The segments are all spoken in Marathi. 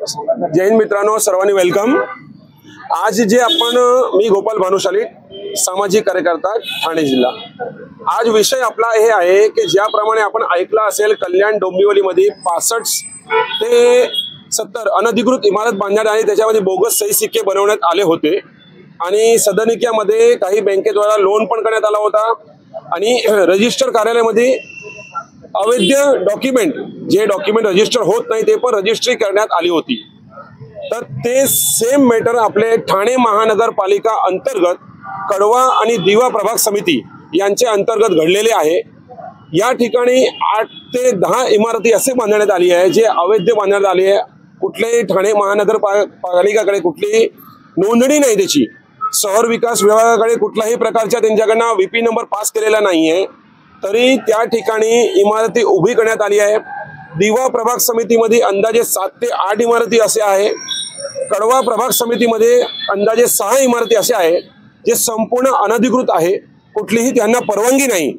जय हिंद मित्रांनो, सर्वांनी वेलकम। आज जे आपण मी गोपाल भानुशाली, सामाजिक कार्यकर्ता, ठाणे जिल्हा। आज विषय आपला हे आहे की ज्याप्रमाणे आपण ऐकला असेल, कल्याण डोंबिवलीमध्ये 65 ते 70 अनधिकृत इमारत बांधण्यात आणि त्याच्यामध्ये बोगस सही सिक्के बनवण्यात आले होते आणि सदनिक्यामध्ये काही बँकेद्वारा लोन पण करण्यात आला होता आणि रजिस्टर कार्यालयामध्ये अवैध डॉक्युमेंट, जे डॉक्युमेंट रजिस्टर होत नाही ते पण रजिस्ट्री करण्यात आली होती। तर ते सेम मॅटर आपले ठाणे महानगरपालिका अंतर्गत कडवा आणि दिवा प्रभाग समिती यांच्या अंतर्गत घडलेले आहे। या ठिकाणी 8 ते 10 इमारती असे बांधण्यात आली आहे जे अवैध बांधण्यात आली आहे। कुठलेही ठाणे महानगरपालिकाकडे कुठलीही नोंदणी नाही, त्याची शहर विकास विभागाकडे कुठल्याही प्रकारच्या त्यांच्याकडनं VP नंबर पास केलेला नाहीये, तरी त्या ठिकाणी इमारती उभी करण्यात आली आहे। दिवा प्रभाग समितीमध्ये अंदाजे 7 ते 8 इमारती असे आहे। कडवा प्रभाग समितीमध्ये अंदाजे 6 इमारती असे आहे जे संपूर्ण अनधिकृत आहे, कुठलीही त्यांना परवानगी नाही।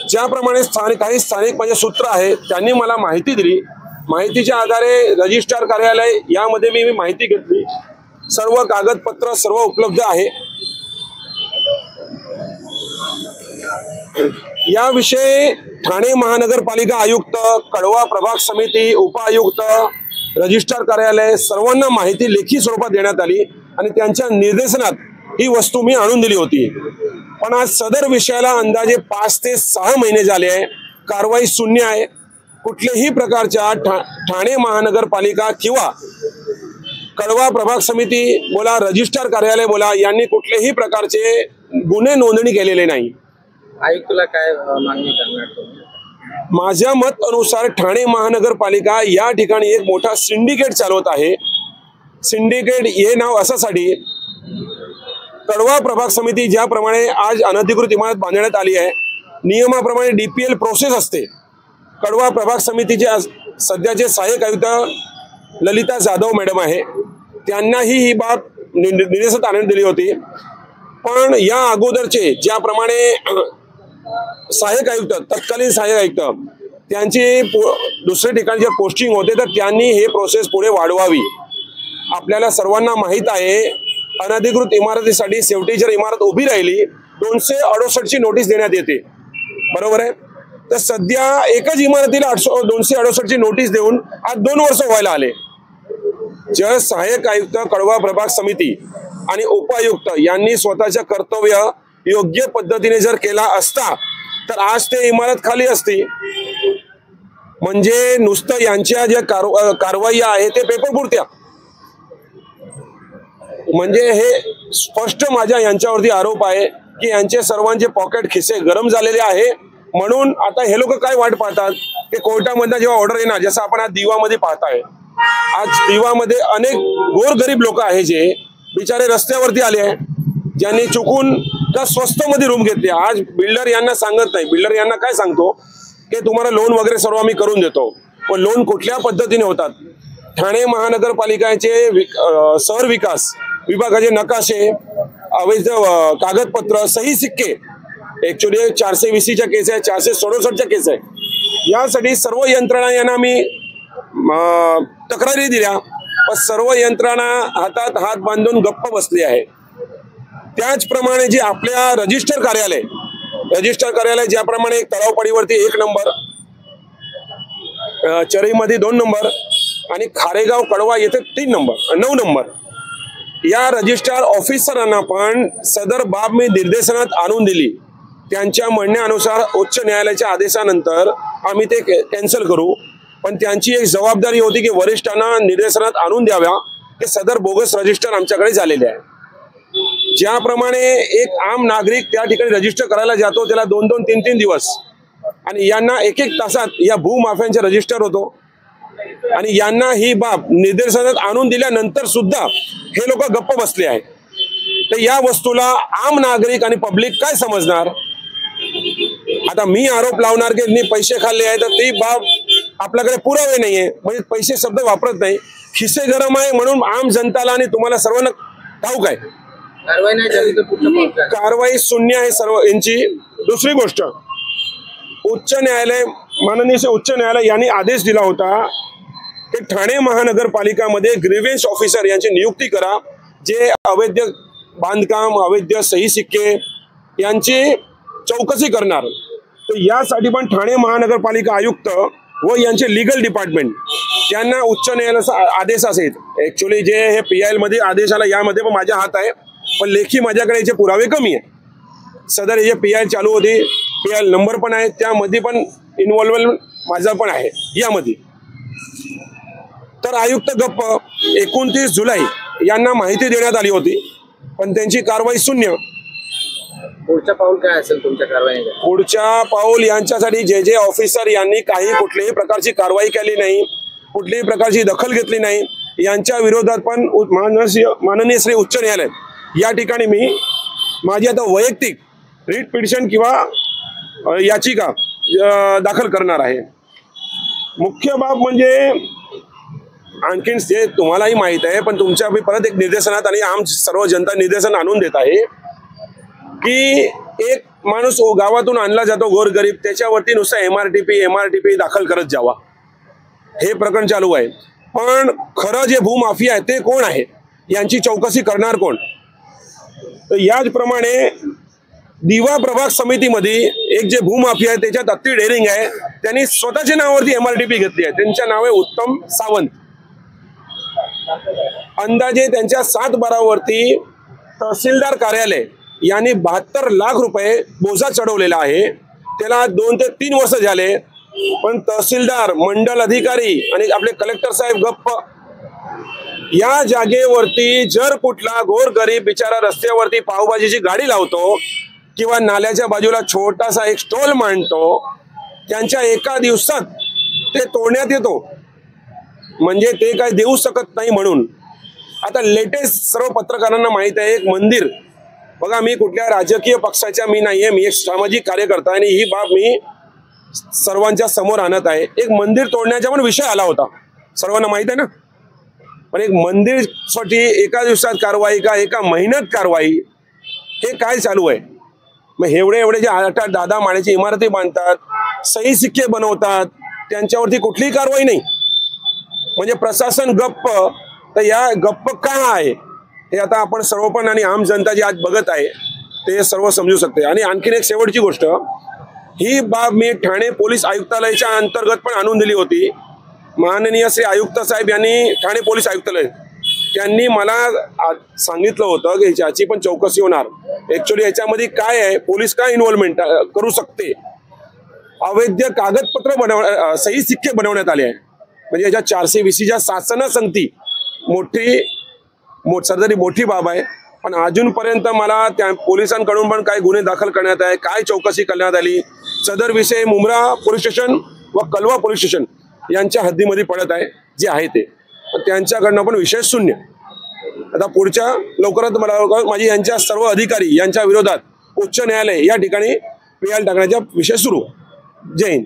ज्याप्रमाणे काही स्थानिक म्हणजे सूत्र आहे त्यांनी मला माहिती दिली, माहितीच्या आधारे रजिस्ट्रार कार्यालय यामध्ये मी माहिती घेतली, सर्व कागदपत्र सर्व उपलब्ध आहे। याविषयी ठाणे महानगरपालिका आयुक्त, कडवा प्रभाग समिती, उपायुक्त, रजिस्ट्रार कार्यालय सर्वांना माहिती लेखी स्वरूपात देण्यात आली आणि त्यांच्या निर्देशनात ही वस्तू मी आणून दिली होती। पण आज सदर विषयाला अंदाजे 5 ते 6 महिने झाले आहे, कारवाई शून्य आहे। कुठल्याही प्रकारच्या ठाणे महानगरपालिका किंवा कडवा प्रभाग समिती बोला, रजिस्ट्रार कार्यालय बोला, यांनी कुठल्याही प्रकारचे गुन्हे नोंदणी केलेले नाही। आयुक्ताला काय मागणी करणार? माझ्या मत अनुसार ठाणे महानगरपालिका या ठिकाणी एक मोठा सिंडिकेट चालवत आहे। सिंडिकेट हे नाव असासाठी, कडवा प्रभाग समिती ज्याप्रमाणे आज अनधिकृत इमारत बांधण्यात आली आहे, नियमाप्रमाणे DPL प्रोसेस असते। कडवा प्रभाग समितीचे सध्याचे सहाय्यक आयुक्त ललिता जाधव मॅडम आहे, त्यांनाही ही बाब निर्देशात आणून दिली होती। पण या अगोदरचे ज्याप्रमाणे सहाय्यक आयुक्त, तत्कालीन सहाय्यक आयुक्त, त्यांची दुसऱ्या ठिकाणी जे पोस्टिंग होते तर त्यांनी हे प्रोसेस पुढे वाढवावी। आपल्याला सर्वांना माहीत आहे, अनधिकृत इमारतीसाठी शेवटी जर इमारत उभी राहिली 268 ची नोटीस देण्यात येते, बरोबर आहे। तर सध्या एकच इमारतीला 268 ची नोटीस देऊन आज 2 वर्ष व्हायला आले। जर सहाय्यक आयुक्त, कडवा प्रभाग समिती आणि उपायुक्त यांनी स्वतःचे कर्तव्य योग्य पद्धतीने जर केला असता तर आज ते इमारत खाली असती। म्हणजे नुसतं यांच्या ज्या कारवाई आहे ते पेपर पुरत्या। म्हणजे हे स्पष्ट माझ्या यांच्यावरती आरोप आहे की यांचे सर्वांचे पॉकेट खिसे गरम झालेले आहे। म्हणून आता हे लोक काय वाट पाहतात की कोर्टामधनं जेव्हा ऑर्डर येणार, जसं आपण आज दिवामध्ये पाहताय, आज दिवामध्ये अनेक गोरगरीब लोक आहे जे बिचारे रस्त्यावरती आले आहे, ज्यांनी चुकून का स्वस्त मध्ये रूम घेतली। आज बिल्डर यांना सांगत नाही, बिल्डर यांना काय सांगतो की तुम्हाला लोन वगैरे सर्व आम्ही करून देतो, पण लोन कुठल्या पद्धतीने होतात? ठाणे महानगरपालिकेचे शहर विकास विभागाचे नकाशे, अवैध कागदपत्र, सही सिक्के, ऍक्च्युली 420च्या केस आहे, 467च्या केस आहे। यासाठी सर्व यंत्रणा यांना मी तक्रारी दिल्या, पण सर्व यंत्रणा हातात हात बांधून गप्प बसली आहे। त्याचप्रमाणे जे आपल्या रजिस्टर कार्यालय ज्याप्रमाणे तळावपाडीवरती 1 नंबर, चरीमध्ये 2 नंबर आणि खारेगाव कडवा येथे 3 नंबर 9 नंबर, या रजिस्ट्रार ऑफिसरांना पण सदर बाब मी निर्देशनात आणून दिली। त्यांच्या म्हणण्यानुसार उच्च न्यायालयाच्या आदेशानंतर आम्ही ते कॅन्सल करू, पण त्यांची एक जबाबदारी होती की वरिष्ठांना निर्देशनात आणून द्याव्या की सदर बोगस रजिस्टर आमच्याकडे झालेले आहे। ज्याप्रमाणे एक आम नागरिक त्या ठिकाणी रजिस्टर करायला जातो, त्याला 2-2, 3-3 दिवस, आणि यांना 1-1 तासात या भूमाफ्यांचे रजिस्टर होतो आणि यांना ही बाब निर्देशनात आणून दिल्यानंतर सुद्धा हे लोक गप्प बसले आहेत। तर या वस्तूला आम नागरिक आणि पब्लिक काय समजणार? आता मी आरोप लावणार की मी पैसे खाल्ले आहे, तर ती बाब आपल्याकडे पुरावे नाहीये, म्हणजे पैसे शब्द वापरत नाही, खिसे गरम आहे म्हणून आम जनताला आणि तुम्हाला सर्वांना ठाऊक आहे। कारवाई नाही झाली तर पुढचं पाऊल काय? कारवाई शून्य आहे सर्व यांची। दुसरी गोष्ट, उच्च न्यायालय, माननीय उच्च न्यायालय यांनी आदेश दिला होता की ठाणे महानगरपालिकामध्ये ग्रीव्हन्स ऑफिसर यांची नियुक्ती करा, जे अवैध बांधकाम, अवैध सही सिक्के यांची चौकशी करणार. तर यासाठी पण ठाणे महानगरपालिका आयुक्त व यांचे लीगल डिपार्टमेंट त्यांना उच्च न्यायालयाचा आदेश असेल. ऍक्च्युअली जे हे PIL मध्ये आदेश आला यामध्ये पण माझा हात आहे, पण लेखी माझ्याकडे याचे पुरावे कमी आहे. सदर जे PIL चालू होते, PIL नंबर पण आहे, त्यामध्ये पण इन्व्हॉल्वमेंट माझा पण आहे यामध्ये. तर आयुक्त गप्प. 29 जुलै यांना माहिती देण्यात आली होती, पण त्यांची कारवाई शून्य. पुढचं पाऊल काय असेल तुमच्या कारवाईचे? पुढच्या पाऊल यांच्यासाठी जे ऑफिसर यांनी कुठल्याही प्रकारची कारवाई केली नाही, कुठल्याही प्रकारची दखल घेतली नाही, यांच्या विरोधात पण माननीय श्री उच्च न्यायालय या ठिकाणी मी माझी आता वैयक्तिक रिट पिटिशन किंवा याचिका दाखल करणार आहे. मुख्य बाब म्हणजे आणखीन जे तुम्हालाही माहित आहे, पण तुमच्या परत एक निर्देशनात आणि आम सर्व जनता निर्देशन आणून देत आहे की एक माणूस गावातून आणला जातो गोरगरीब, त्याच्यावरती नुसतं MRTP दाखल करत जावा, हे प्रकरण चालू आहे. पण खरं जे भूमाफिया आहे ते कोण आहे, यांची चौकशी करणार कोण? तर याचप्रमाणे दिवा प्रभाग समितीमध्ये एक जे भूमाफिया आहे त्याच्यात अति डेअरिंग आहे. त्यांनी स्वतःच्या नावावरती MRTP घेतली आहे. त्यांच्या नाव आहे उत्तम सावंत. अंदाजे त्यांच्या 7/12 वरती तहसीलदार कार्यालय यांनी 72 लाख रुपये बोजा चढवलेला आहे. त्याला 2 ते 3 वर्ष झाले, पण तहसीलदार, मंडल अधिकारी आणि आपले कलेक्टर साहेब गप्प. या जागेवरती जर कुठला गोरगरीब बिचारा रस्त्यावरती पावभाजीची गाडी लावतो किंवा नाल्याच्या बाजूला छोटासा एक स्टॉल मांडतो, त्यांच्या एका दिवसात ते तोडण्यात येतो. म्हणजे ते काय देऊ शकत नाही म्हणून. आता लेटेस्ट सर्व पत्रकारांना माहित आहे, एक मंदिर बघा, मी कुठल्या राजकीय पक्षाच्या मी नाहीये, मी एक सामाजिक कार्यकर्ता आणि ही बाब मी सर्वांच्या समोर आणत आहे. एक मंदिर तोडण्याचा पण विषय आला होता, सर्वांना माहित आहे ना. पण एक मंदिर साठी एका दिवसात कारवाई का एका महिन्यात कारवाई, हे काय चालू आहे? मग एवढे जे 8-10 माळ्याची इमारती बांधतात, सही सिक्के बनवतात, त्यांच्यावरती कुठलीही कारवाई नाही. म्हणजे प्रशासन गप्प. तर या गप्प का आहे हे आता आपण सर्व पण आणि आम जनता जी आज बघत आहे ते सर्व समजू शकते. आणि आणखीन एक शेवटची गोष्ट, ही बाब मी ठाणे पोलीस आयुक्तालयाच्या अंतर्गत पण आणून दिली होती. माननीय श्री आयुक्त साहेब यांनी, ठाणे पोलीस आयुक्तालय त्यांनी मला सांगितलं होतं की याची पण चौकशी होणार. ऍक्च्युअली याच्यामध्ये काय आहे, पोलीस काय इन्व्हॉल्वमेंट करू शकते? अवैध कागदपत्र सही सिक्के बनवण्यात आले आहे. म्हणजे याच्या 420च्या शासना संगती मोठी बाब आहे. पण अजूनपर्यंत मला त्या पोलिसांकडून पण काय गुन्हे दाखल करण्यात आहे, काय चौकशी करण्यात आली, सदर विषय मुंब्रा पोलीस स्टेशन व कलवा पोलीस स्टेशन यांच्या हद्दीमध्ये पडत आहे जे आहे ते. त्यांच्याकडनं पण विषय शून्य. आता पुढच्या लवकरात मला माझी यांच्या सर्व अधिकारी यांच्या विरोधात उच्च न्यायालय या ठिकाणी PIL टाकण्याचा विषय सुरू. जय हिंद.